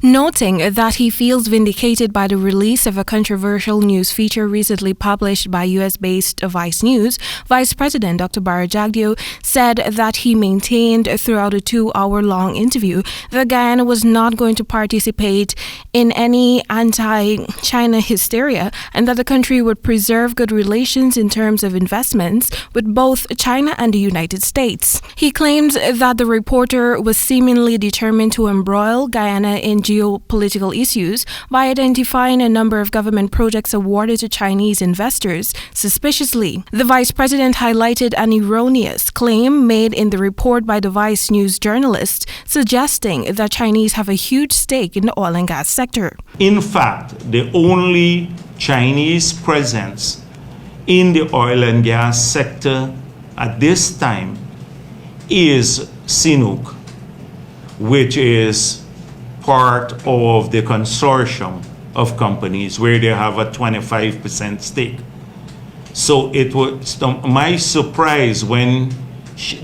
Noting that he feels vindicated by the release of a controversial news feature recently published by US-based Vice News, Vice President Dr. Bharat Jagdeo said that he maintained throughout a 2-hour-long interview that Guyana was not going to participate in any anti-China hysteria and that the country would preserve good relations in terms of investments with both China and the United States. He claimed that the reporter was seemingly determined to embroil Guyana in geopolitical issues by identifying a number of government projects awarded to Chinese investors suspiciously. The vice president highlighted an erroneous claim made in the report by the Vice News journalist, suggesting that Chinese have a huge stake in the oil and gas sector. In fact, the only Chinese presence in the oil and gas sector at this time is Sinuk, which is part of the consortium of companies where they have a 25% stake. So it was my surprise when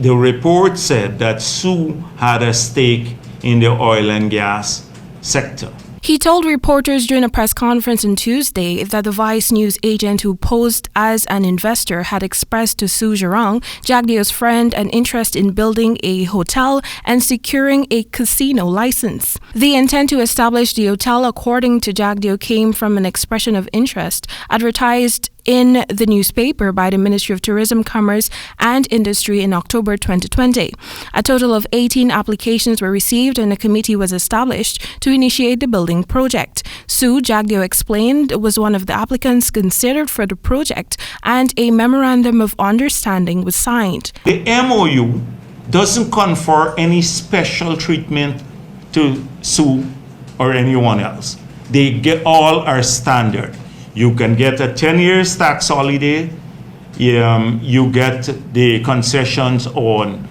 the report said that Sue had a stake in the oil and gas sector. He told reporters during a press conference on Tuesday that the Vice News agent who posed as an investor had expressed to Su Zhirong, Jagdeo's friend, an interest in building a hotel and securing a casino license. The intent to establish the hotel, according to Jagdeo, came from an expression of interest advertised in the newspaper by the Ministry of Tourism, Commerce and Industry in October 2020. A total of 18 applications were received and a committee was established to initiate the building project. Su, Jagdeo explained, was one of the applicants considered for the project and a memorandum of understanding was signed. The MOU doesn't confer any special treatment to Su or anyone else. They all are standard. You can get a 10 years tax holiday. You get the concessions on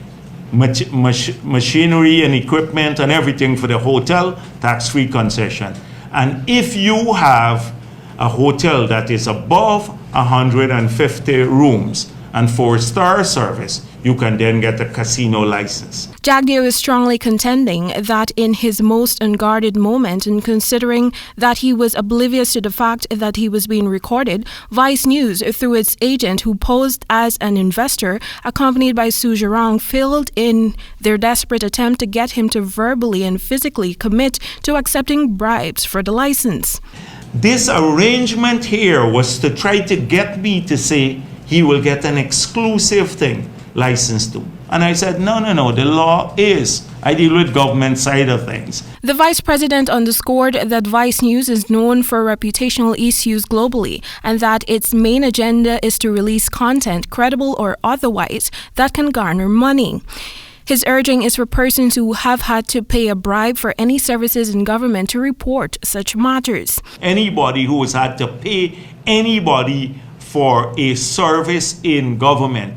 machinery and equipment and everything for the hotel, tax-free concession. And if you have a hotel that is above 150 rooms and 4-star service, you can then get a casino license. Jagdeo is strongly contending that in his most unguarded moment, and considering that he was oblivious to the fact that he was being recorded, Vice News, through its agent who posed as an investor, accompanied by Su Zhirong, failed in their desperate attempt to get him to verbally and physically commit to accepting bribes for the license. This arrangement here was to try to get me to say he will get an exclusive thing licensed to. And I said, no, the law is. I deal with government side of things. The vice president underscored that Vice News is known for reputational issues globally and that its main agenda is to release content, credible or otherwise, that can garner money. His urging is for persons who have had to pay a bribe for any services in government to report such matters. Anybody who has had to pay anybody for a service in government,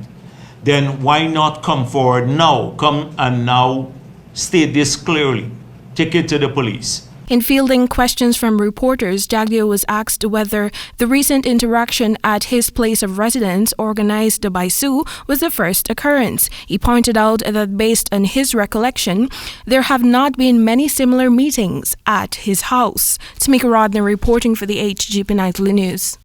then why not come forward now? Come and now state this clearly. Take it to the police. In fielding questions from reporters, Jagdeo was asked whether the recent interaction at his place of residence, organized by Su, was the first occurrence. He pointed out that based on his recollection, there have not been many similar meetings at his house. Timeka Rodney reporting for the HGP Nightly News.